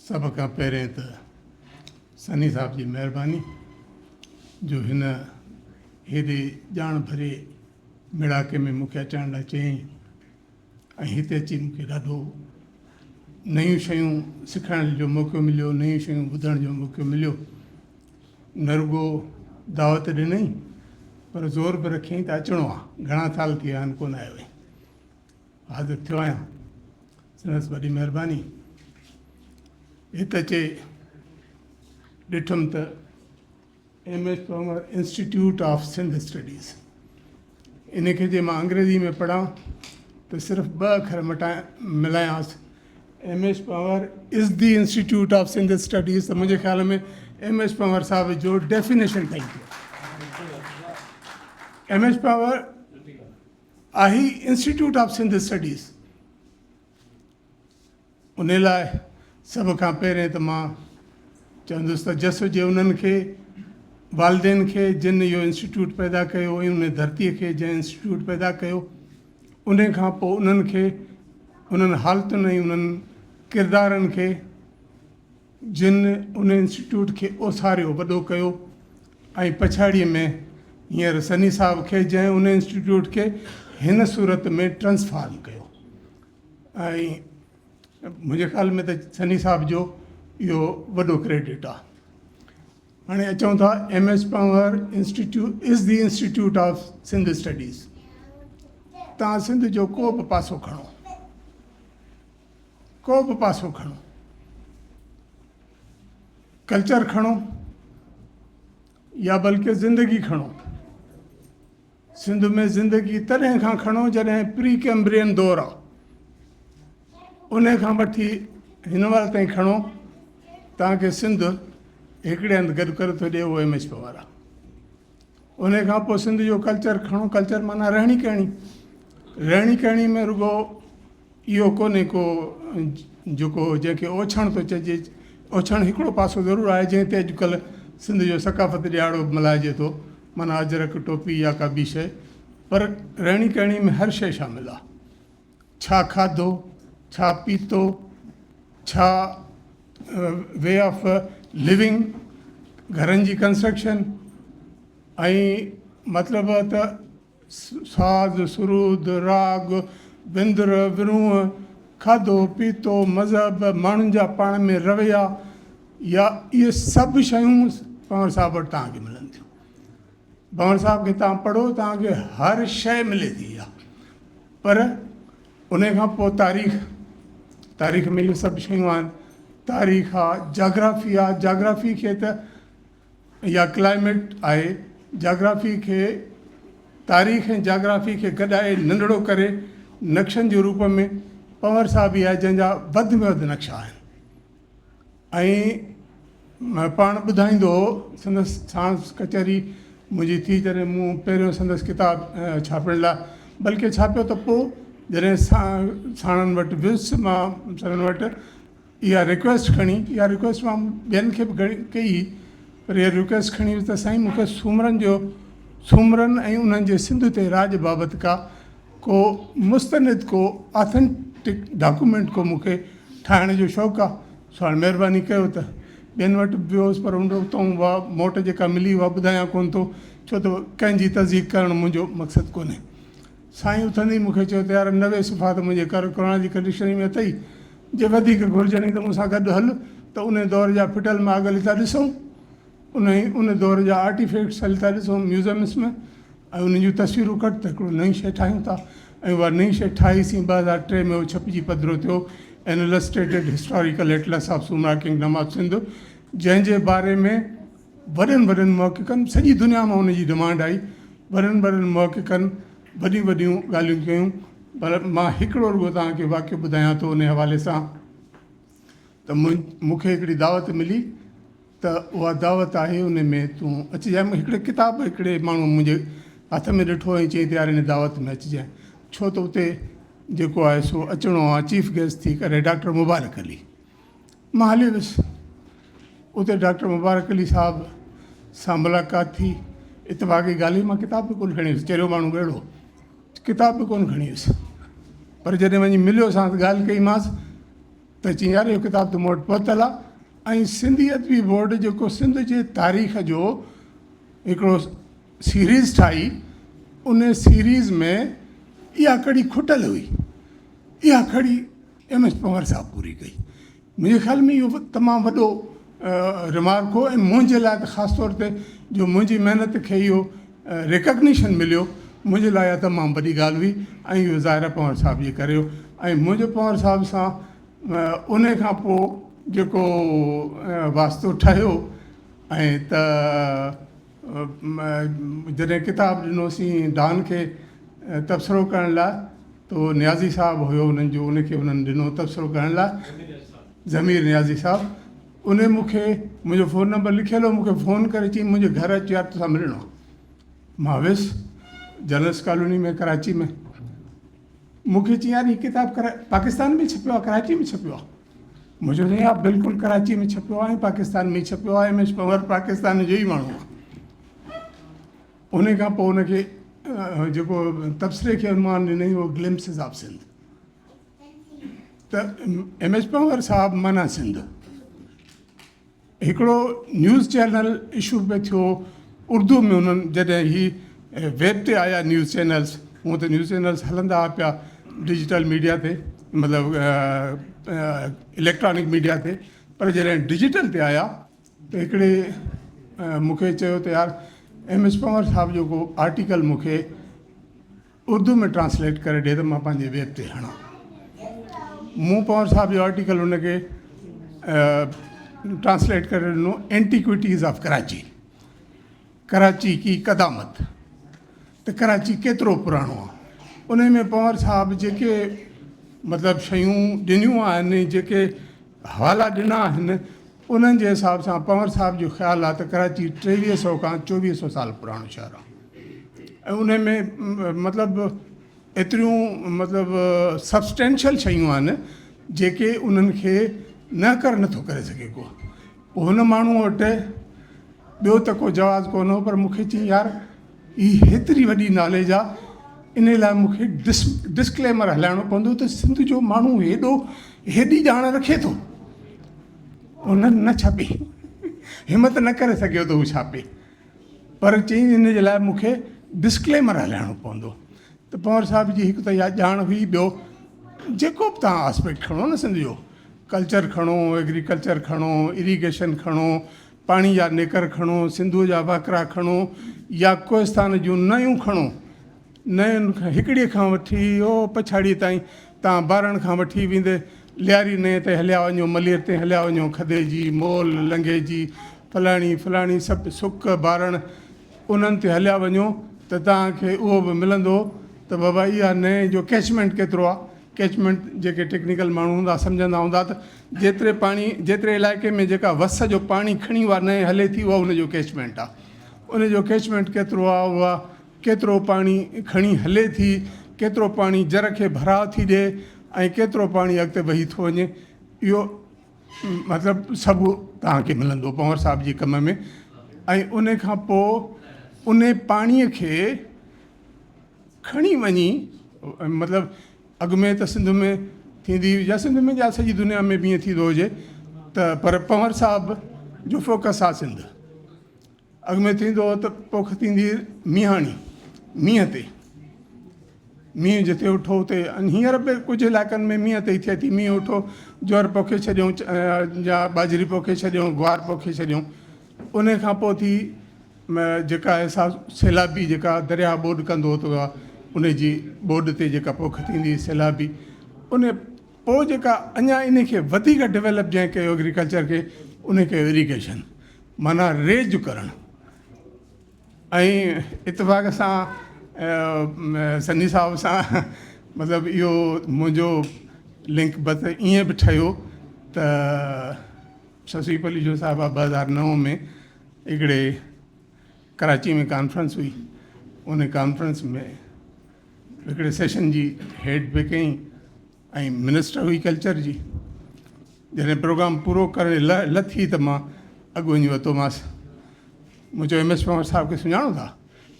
सब खां पहिरें त सनी साहब जी महिरबानी जो हिन हेॾे ॼाण भरे मिड़ाके में मूंखे अचण लाइ चयईं ऐं हिते अची मूंखे ॾाढो नयूं शयूं सिखण जो मौक़ो मिलियो, नयूं शयूं ॿुधण जो मौक़ो मिलियो। न रुॻो दावत ॾिनई पर ज़ोर बि रखियईं त अचिणो आहे। घणा साल थी विया आहिनि कोन आयो आहीं, हाज़िर थियो आहियां। संदसि वॾी महिरबानी। हिते अचे ॾिठुमि त MS Panwar institute of Sindh studies, इन खे जे मां अंग्रेज़ी में पढ़ां त सिर्फ़ु 2 अखर मिलायांसि MS Panwar is the institute of Sindh studies, त मुंहिंजे ख़्याल में MS पंवर साहिब जो डेफिनेशन ठही पियो। MS पंवर आहे इंस्टीट्यूट ऑफ सिंध स्टडीज़। उन लाइ सभ खां पहिरें त मां चवंदुसि त जस हुजे उन्हनि खे वालदेन खे जिन इहो इंस्टीट्यूट पैदा कयो ऐं उन धरतीअ खे जंहिं इंस्टीट्यूट पैदा कयो, उन खां पोइ उन्हनि खे उन्हनि हालतुनि ऐं उन्हनि किरदारनि खे जिन उन इंस्टीट्यूट खे ओसारियो, वॾो कयो, ऐं पछाड़ीअ में हींअर सनी साहब खे जंहिं उन इंस्टीट्यूट खे हिन सूरत में ट्रांसफॉर्म कयो। ऐं मुंहिंजे ख़्याल में त सनी साहब जो इहो वॾो क्रेडिट आहे। हाणे अचूं था MS Panwar institute is the institute of Sindh studies. तव्हां सिंध जो को बि पासो खणो, को बि पासो खणो, कल्चर खणो या बल्कि ज़िंदगी खणो। सिंध में ज़िंदगी तॾहिं खां खणो जॾहिं प्री कैम्ब्रियन दौर आहे, उन खां वठी हिन महिल ताईं खणो, तव्हांखे सिंध हिकिड़े हंधि गॾु करे थो ॾिए, उहो MS पंवर आहे। उन खां पोइ सिंध जो कल्चर खणो। कल्चर माना रहणी कहणी। रहणी कहणी में रुॻो इहो कोन्हे को जेको जंहिंखे ओछण थो चइजे। ओछण हिकिड़ो पासो ज़रूरु आहे जंहिं ते अॼुकल्ह सिंध जो सकाफ़त ॾियारो मल्हाइजे थो, माना अजरक टोपी या का ॿी शइ, पर रहणी कहणी में हर शइ शामिल आहे। छा खाधो, छा पीतो, छा वे ऑफ लिविंग, घरनि जी कंस्ट्रक्शन, ऐं मतिलबु त साज़ सुरूद राग विंदुर विरूं, खाधो पीतो, मज़हब, माण्हुनि जा पाण में रवैया, या इहे सभु शयूं पंवर साहब वटि तव्हांखे मिलनि थियूं। पंवर साहब खे तव्हां पढ़ो, तव्हांखे हर शइ मिले थी। इहा पर उन खां पोइ तारीख़ में इहे सभु शयूं आहिनि। तारीख़ आहे, जाग्राफ़ी आहे। जाग्राफ़ी खे त या क्लाइमेट आहे। जाग्राफ़ी खे, तारीख़ ऐं जाग्राफ़ी खे गॾाए नंढड़ो करे नक्शनि जे रूप में पंवर साहब ई आहे जंहिंजा वधि में वधि नक्शा आहिनि। ऐं पाण ॿुधाईंदो हो, संदसि सांस कचहरी मुंहिंजी थी जॾहिं मूं पहिरियों संदसि किताबु छापण लाइ बल्कि छापियो, त पोइ जॾहिं साणनि वटि वियुसि मां साणनि वटि, इहा रिक्वेस्ट खणी, इहा रिक्वेस्ट मां ॿियनि खे बि कई, पर इहा रिक्वेस्ट खणी हुई त साईं मूंखे सूमरनि ऐं उन्हनि जे सिंध ते राज बाबति को मुस्तनिद, को ऑथेंटिक डॉक्यूमेंट को मूंखे ठाहिण जो शौक़ु आहे। सो हाणे महिरबानी कयो त ॿियनि वटि बि वियोसि, पर उतां उहा मोट जेका मिली उहा ॿुधायां कोन थो, छो त कंहिंजी तज़दीक करणु मुंहिंजो मक़सदु कोन्हे। साईं उथंदी मूंखे चयो त यार 90 सुफ़ा त मुंहिंजे कोरोना जी कंडीशनरी में अथई, जे वधीक घुरिजनि त मूंसां गॾु हल, त उन दौर जा फिटल माग हली था ॾिसूं, उन दौर जा आर्टिफैक्ट्स हली था ॾिसूं म्यूज़ियम्स में, ऐं उन जूं तस्वीरूं कढ त हिकिड़ो नई शइ ठाहियूं था। ऐं उहा नई शइ ठाहीसीं 2003 में, उहो छपिजी पधिरो थियो, an illustrated historical atlas of Soomra kingdom of Sindh, जंहिंजे बारे में वॾनि महक़िक़नि, सॼी दुनिया मां उन जी डिमांड आई। वॾनि महक़िक़नि वॾियूं ॻाल्हियूं कयूं, पर मां हिकिड़ो रुॻो तव्हांखे वाक़ियो ॿुधायां थो उन हवाले सां। त मूंखे हिकिड़ी दावत मिली, त उहा दावत आहे उन में तूं अचिजांइ। हिकिड़े किताबु हिकिड़े माण्हू मुंहिंजे हथ में ॾिठो ऐं चई त यार हिन दावत में अचिजांइ, छो त उते जेको आहे सो अचिणो आहे चीफ गेस्ट थी करे डॉक्टर मुबारक अली। मां हली वियुसि, उते डॉक्टर मुबारक अली साहब सां मुलाक़ात थी। इतफ़ाक़ी ॻाल्हि, मां किताब बि कोन खणी वियुसि, चहिरो माण्हू अहिड़ो, किताब बि कोन खणी वियुसि, पर जॾहिं वञी मिलियोसां त ॻाल्हि कईमांसि त चई यार इहो किताबु त मूं वटि पहुतल आहे। ऐं सिंधी अदबी बोर्ड जेको सिंध जे तारीख़ जो हिकिड़ो सीरीज़ ठाही, उन सीरीज़ में इहा कड़ी खुटल हुई, इहा कड़ी MS पंवर साहब पूरी कई। मुंहिंजे ख़्याल में इहो तमामु वॾो रिमार्क हो, ऐं मुंहिंजे लाइ त ख़ासि तौर ते जो मुंहिंजी महिनत खे इहो रिकग्निशन मिलियो, मुंहिंजे लाइ इहा तमामु वॾी ॻाल्हि हुई। ऐं इहो ज़ाहिर पंवर साहब जे करे हो। ऐं मुंहिंजो पंवर साहब सां उन खां पोइ जेको वास्तो ठहियो, ऐं त जॾहिं किताबु ॾिनोसीं डॉन खे तबसरो करण लाइ, त नियाज़ी साहबु हुयो उन्हनि जो, उनखे उन्हनि ॾिनो तबसरो करण लाइ, ज़मीर नियाज़ी साहबु। उन मूंखे मुंहिंजो फ़ोन नंबर लिखियलु हो, मूंखे फ़ोन करे चई मुंहिंजे घर अची यार तोसां मिलणो आहे। मां वियुसि जनरल्स कॉलोनी में कराची में। मूंखे चई यार हीअ किताबु पाकिस्तान में छपियो आहे, कराची में छपियो आहे? मुंहिंजो चई हा बिल्कुलु कराची में छपियो आहे, पाकिस्तान में छपियो आहे, MS पंवर पाकिस्तान जो ई माण्हू आहे। उन खां पोइ उनखे जेको तबसरे खे उनवान ॾिनई उहो ग्लिम्पसिस ऑफ सिंध। त MS पंवर साहब माना सिंध हिकिड़ो न्यूज़ चैनल इशू पियो थियो उर्दू में। उन्हनि जॾहिं ही वेब ते आया न्यूज़ चैनल्स, हूअं त न्यूज़ चैनल्स हलंदा हुआ पिया डिजिटल मीडिया ते, मतिलबु इलेक्ट्रॉनिक मीडिया ते, पर जॾहिं डिजिटल ते आया त हिकिड़े मूंखे चयो त यार MS पंवर साहब जो को आर्टिकल मूंखे उर्दू में ट्रांसलेट करे ॾिए त मां पंहिंजे वेब ते हणां। मूं पंवर साहब जो आर्टिकल हुनखे ट्रांसलेट करे ॾिनो, एंटीक्विटीज़ ऑफ कराची, कराची की क़दामत, त कराची केतिरो पुराणो आहे। उन में पंवर साहब जेके मतिलबु शयूं ॾिनियूं आहिनि, जेके हवाला ॾिना आहिनि, उन्हनि जे हिसाब सां पंवर साहब जो ख़्यालु आहे त कराची 2300 खां 2400 साल पुराणो शहरु आहे। ऐं उन में मतिलबु एतिरियूं मतिलबु सबस्टेंशियल शयूं आहिनि जेके उन्हनि खे न कर नथो करे सघे को। पोइ हुन माण्हू वटि ॿियो त को जवाज़ कोन हो, पर मूंखे चई यार हीअ हेतिरी वॾी नॉलेज आहे, इन लाइ मूंखे डिस्क्लेमर हलाइणो पवंदो त सिंध जो माण्हू हेॾी ॼाण रखे थो। उन न छापी, हिमत न करे सघियो त हू छापे, पर चई इन जे लाइ मूंखे डिस्क्लेमर हलाइणो पवंदो। त पंवर साहब जी हिकु त इहा ॼाण हुई। ॿियो जेको बि तव्हां आस्पेक्ट खणो न सिंध जो, कल्चर खणो, एग्रीकल्चर खणो, इरीगेशन खणो, पाणी जा नेकर खणो, सिंधू जा वाकरा खणो, या कोहिस्तान जूं नयूं खणो, नयुनि खां हिकिड़ीअ खां वठी ओ पछाड़ी ताईं तव्हां बारण खां वठी वेंदे लियारी नए ते हलिया वञो, मलीर ते हलिया वञो, खदे जी, मोल, लंघे जी, फलाणी सभु सुक बारण उन्हनि ते हलिया वञो त तव्हांखे उहो बि मिलंदो त बाबा इहा नए जो कैचमेंट केतिरो आहे। कैचमेंट जेके टेक्निकल माण्हू हूंदा सम्झंदा हूंदा त जेतिरे इलाइक़े में जेका वस जो पाणी खणी उहा नए हले थी, उहा उनजो कैचमेंट आहे। उनजो कैचमेंट केतिरो आहे, उहा केतिरो पाणी खणी हले थी, केतिरो पाणी जर खे भराव थी ॾिए, ऐं केतिरो पाणी अॻिते वही थो वञे, इहो मतिलबु सभु तव्हांखे मिलंदो पंवर साहब जे कम में। ऐं उन खां पोइ उन पाणीअ खे खणी वञी, मतिलबु अॻु में त सिंध में थींदी हुई, या सिंध में या सॼी दुनिया में बि ईअं थींदो हुजे त, पर पंवर साहब जो फोकस आहे सिंध। अॻु में थींदो हो त पोख थींदी मींहाणी, मींहं ते, मींहुं जिते उठो उते। हींअर बि कुझु इलाइक़नि में मींहं ते ई थिए थी, मींहुं उठो ज्वर पोखे छॾियूं, या बाजरी पोखे छॾियूं, ग्वार पोखे छॾियूं। उन खां पोइ थी जेका अहसासु सैलाबी, जेका दरिया ॿोॾि कंदो त उन जी ॿोॾि ते जेका पोख थींदी सैलाबी। उन पोइ जेका अञा इन खे वधीक डेवलप जंहिं कयो एग्रीकल्चर खे, उन कयो इरीगेशन, माना रेज करणु। ऐं इतफ़ाक़ सां सन्नी साहब सां मतिलबु इहो मुंहिंजो लिंक बस ईअं बि ठहियो त शफ़ीक़ अली जो साहिबा 2009 में हिकिड़े कराची में कॉन्फ्रेंस हुई। उन कॉन्फ्रेंस में हिकिड़े सेशन जी हेड बि कई, ऐं मिनिस्टर हुई कल्चर जी। जॾहिं प्रोग्राम पूरो करे लथी त मां अॻु वञी वरितोमांसि। मुंहिंजो MS पंवर साहब खे सुञाणो था?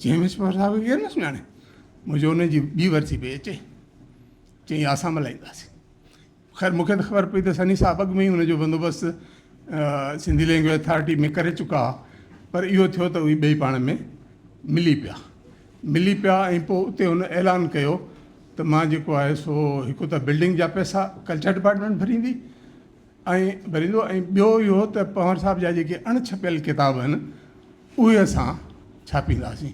चई MS पंवर साहब खे केरु न सुञाणे। मुंहिंजो उनजी ॿी वर्सी पई अचे, चई असां मल्हाईंदासीं। ख़ैर मूंखे त ख़बर पई त सनी साहब अॻु में ई हुनजो बंदोबस्तु सिंधी लैंग्वेज अथॉरिटी में करे चुका हुआ, पर इहो थियो त उहे ॿई पाण में मिली पिया ऐं पोइ उते हुन ऐलान कयो त मां जेको आहे सो हिकु त बिल्डिंग जा पैसा कल्चर डिपार्टमेंट भरींदो ऐं ॿियो इहो त पंवर साहब जा जेके अणछपियल किताब आहिनि उहे असां छापींदासीं।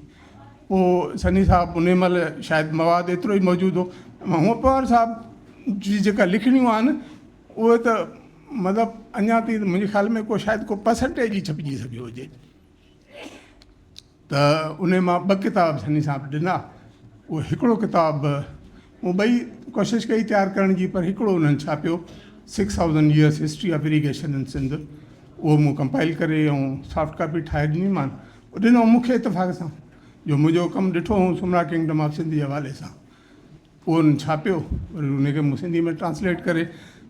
पोइ सनी साहब उन महिल शायदि मवादु एतिरो ई मौजूदु हो, हूअं पंवर साहब जी जेका लिखणियूं आहिनि उहे त मतिलबु अञा ताईं मुंहिंजे ख़्याल में को शायदि को परसेंटेज ई छपिजी सघियो हुजे। त उन मां 2 किताब सनी साहब ॾिना। उहो हिकिड़ो किताबु मूं ॿई कोशिशि कई तयारु करण जी, पर हिकिड़ो उन्हनि छापियो 6000 years हिस्ट्री ऑफ इरीगेशन इन सिंध। उहो मूं कंपाइल करे ऐं सॉफ्ट कॉपी ठाहे ॾिनीमान। ॾिनो मूंखे इतफ़ाक़ सां, जो मुंहिंजो कमु ॾिठो हुओ सुमरा किंगडम ऑफ सिंध जे हवाले सां। उहो उन छापियो, वरी उनखे मूं सिंधी में ट्रांसलेट करे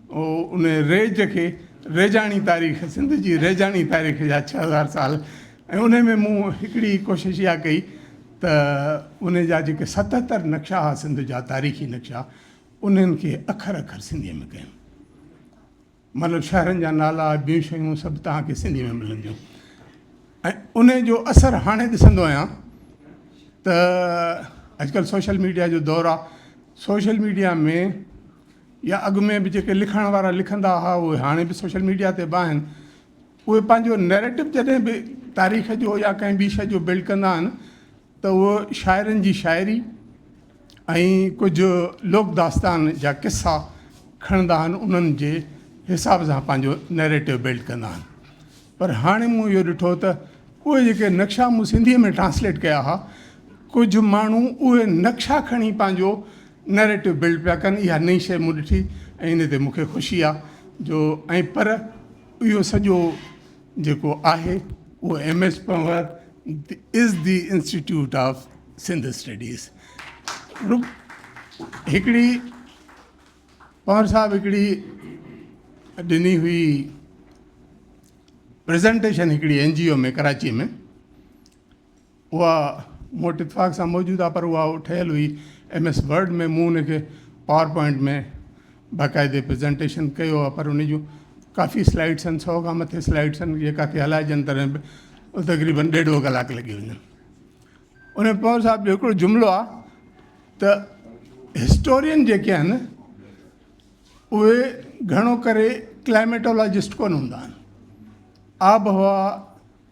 उन रेज खे रेजाणी तारीख़, सिंध जी रेजाणी तारीख़ जा 6000 साल, ऐं उन में मूं हिकिड़ी कोशिशि इहा कई त उन जा जेके 77 नक्शा हुआ सिंध जा तारीख़ी नक्शा, उन्हनि खे अखर अखर सिंधीअ में कयूं। मतिलबु शहरनि जा नाला ॿियूं शयूं सभु तव्हांखे सिंधी में मिलंदियूं। ऐं उन जो असरु हाणे ॾिसंदो आहियां त अॼुकल्ह सोशल मीडिया जो दौरु आहे। सोशल मीडिया में या अॻु में बि जेके लिखण वारा लिखंदा हुआ उहे हाणे बि सोशल मीडिया ते बि आहिनि। उहे पंहिंजो नैरेटिव जॾहिं बि तारीख़ जो या कंहिं ॿी शइ जो बिल्ड कंदा आहिनि त उहो शाइरनि जी शाइरी ऐं कुझु लोक दास्तान जा किसा खणंदा आहिनि, उन्हनि जे हिसाब सां पंहिंजो नैरेटिव बिल्ड कंदा आहिनि। पर हाणे मूं इहो ॾिठो त उहे जेके नक्शा मूं सिंधीअ में ट्रांसलेट कया हुआ, कुझु माण्हू उहे नक्शा खणी पंहिंजो नैरेटिव बिल्ड पिया कनि। इहा नई शइ मूं ॾिठी ऐं इन ते मूंखे ख़ुशी आहे जो ऐं पर इहो सॼो जेको आहे उहो MS Panwar is the institute of Sindh studies. हिकिड़ी पंवर साहब हिकिड़ी ॾिनी हुई प्रेज़ेंटेशन हिकिड़ी NGO में कराची में, उहा मूं वटि इतफ़ाक़ सां मौजूदु आहे, पर उहा ठहियलु हुई MS वर्ड में। मूं उनखे पावर पॉइंट में बाक़ाइदे प्रेज़ेंटेशन कयो आहे, पर उन जूं काफ़ी स्लाइड्स आहिनि, 100 खां मथे स्लाइड्स आहिनि जेका की हलाइजनि तॾहिं बि तक़रीबन 1.5 कलाक लॻी वञनि। उन पंवर साहब जो हिकिड़ो जुमिलो आहे त हिस्टोरियन जेके आहिनि उहे घणो करे क्लाइमेटोलॉजिस्ट कोन हूंदा आहिनि। आबहवा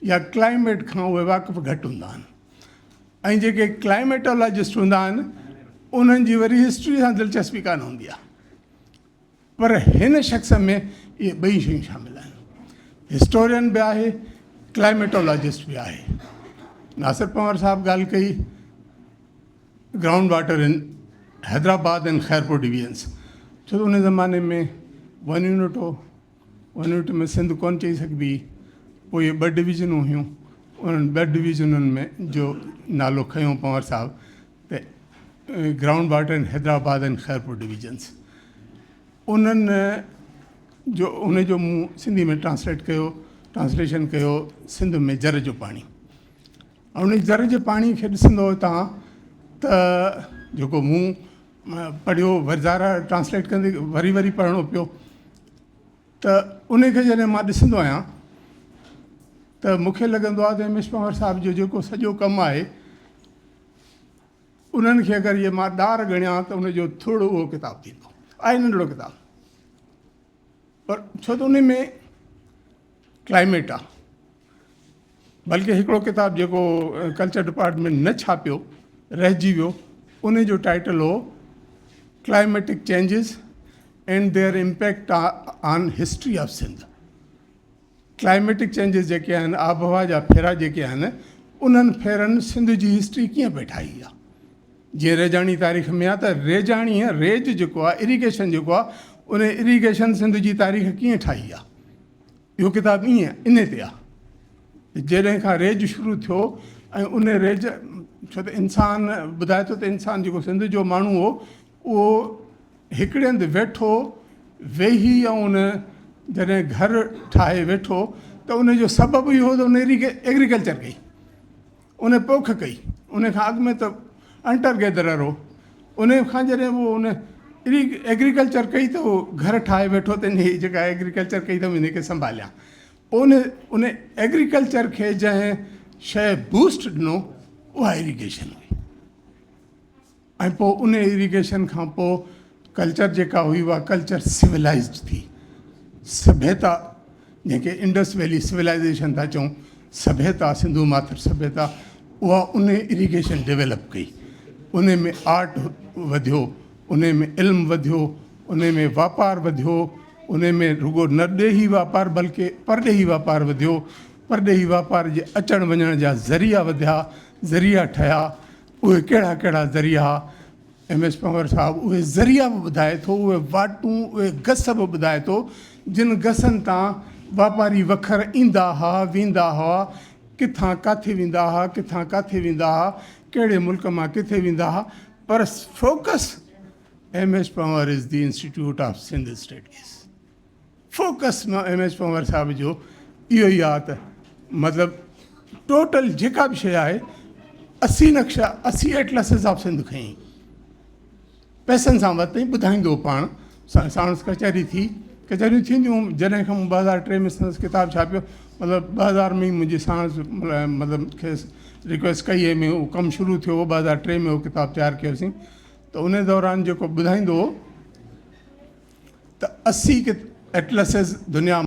या क्लाइमेट खां उहे वाक़ुफ़ु घटि हूंदा आहिनि, ऐं जेके क्लाइमेटोलॉजिस्ट हूंदा आहिनि उन्हनि जी वरी हिस्ट्री सां दिलचस्पी कान हूंदी आहे। पर हिन शख़्स में इहे ॿई शयूं शामिल आहिनि, हिस्टोरियन बि आहे, क्लाइमेटोलॉजिस्ट बि आहे। नासिर पंवर साहब ॻाल्हि कई ground water in Hyderabad and Khairpur divisions, छो त उन ज़माने में 1 यूनिट में सिंध कोन चई सघिबी। पोइ इहे 2 डिवीज़नूं हुयूं, उन्हनि 2 डिवीज़नुनि में जो नालो खयूं पंवर साहब त ground water in Hyderabad and Khairpur divisions. उन्हनि जो उनजो मूं सिंधी में ट्रांसलेशन कयो सिंध में जर जो पाणी। ऐं उन जर जे पाणी खे ॾिसंदो तव्हां त जेको मूं पढ़ियो वरज़ारा ट्रांसलेट कंदे वरी पढ़णो पियो, त उनखे जॾहिं मां ॾिसंदो आहियां त मूंखे लॻंदो आहे त MS पंवर साहब जो जेको सॼो कमु आहे उन्हनि खे अगरि इहे मां ॾार ॻणियां त उनजो थोरो उहो किताबु थींदो आहे, नंढिड़ो किताबु। पर छो त उन में क्लाइमेट आहे, बल्कि हिकिड़ो किताबु जेको कल्चर डिपार्टमेंट न छापियो रहिजी वियो, उन जो टाइटल हो climatic changes and their impact on history of Sindh. Climatic changes जेके आहिनि, आबहवा जा फेरा जेके आहिनि, उन्हनि फेरनि सिंध जी हिस्ट्री कीअं पिए ठाही आहे। जीअं रेजाणी तारीख़ में आहे त रेजाणीअ रेज जेको आहे इरीगेशन जेको आहे, उन इरीगेशन सिंध जी तारीख़ कीअं ठाही आहे, इहो किताबु ईअं इन ते आहे। जॾहिं खां रेज शुरू थियो ऐं उन रेज, छो त इंसान ॿुधाए थो त इंसान जेको सिंध जो माण्हू हो उहो हिकिड़े हंधि वेठो वेही ऐं उन जॾहिं घर ठाहे वेठो त उनजो सबबु इहो त उन एग्रीकल्चर कई, उन पोख कई। उन खां अॻु में त अंटर गैदरर हो, उन खां जॾहिं उहो उन एग्रीकल्चर कई तो घर ठाहे वेठो त हिन जेका एग्रीकल्चर कई अथऊं हिन खे संभालिया पोइ उन एग्रीकल्चर खे जंहिं शइ बूस्ट ॾिनो उहा इरीगेशन हुई ऐं पोइ उन इरीगेशन खां पोइ कल्चर जेका हुई उहा कल्चर सिविलाइज़्ड थी सभ्यता जंहिंखे इंडस वैली सिविलाइज़ेशन था चऊं सभ्यता सिंधु माथर सभ्यता उहा उन इरीगेशन डेवलप कई उन में आर्ट वधियो उन में इल्मु वधियो उन में वापारु वधियो उन में रुगो न ॾेही वापारु बल्कि परॾेही वापारु वधियो परॾेही वापार जे अचण वञण जा ज़रिया वधिया ज़रिया ठहिया उहे कहिड़ा कहिड़ा ज़रिया MS पंवर साहब उहे ज़रिया बि ॿुधाए थो उहे वाटूं उहे गस बि ॿुधाए थो जिन गसनि तां वापारी वखर ईंदा हुआ वेंदा हुआ किथां काथे वेंदा हुआ किथां काथे वेंदा हुआ कहिड़े मुल्क मां किथे वेंदा हुआ पर focus MS Panwar is the institute of Sindh studies focus मां MS पंवर साहब जो इहो ई आहे त मतिलबु टोटल जेका बि शइ आहे 80 नक्शा 80 एटलसिस ऑफ सिंध खईं पैसनि सां वरितईं ॿुधाईंदो पाण साणस कचहरी थी कचहरियूं थींदियूं जॾहिं खां मूं 2003 में संदसि किताबु छापियो मतिलबु 2000 में ई मुंहिंजी साणस मतिलबु खेसि रिक्वेस्ट कई में उहो कमु शुरू थियो 2003 में उहो किताबु तयारु कयोसीं त उन दौरान जेको ॿुधाईंदो हो त 80 एटलसिस दुनिया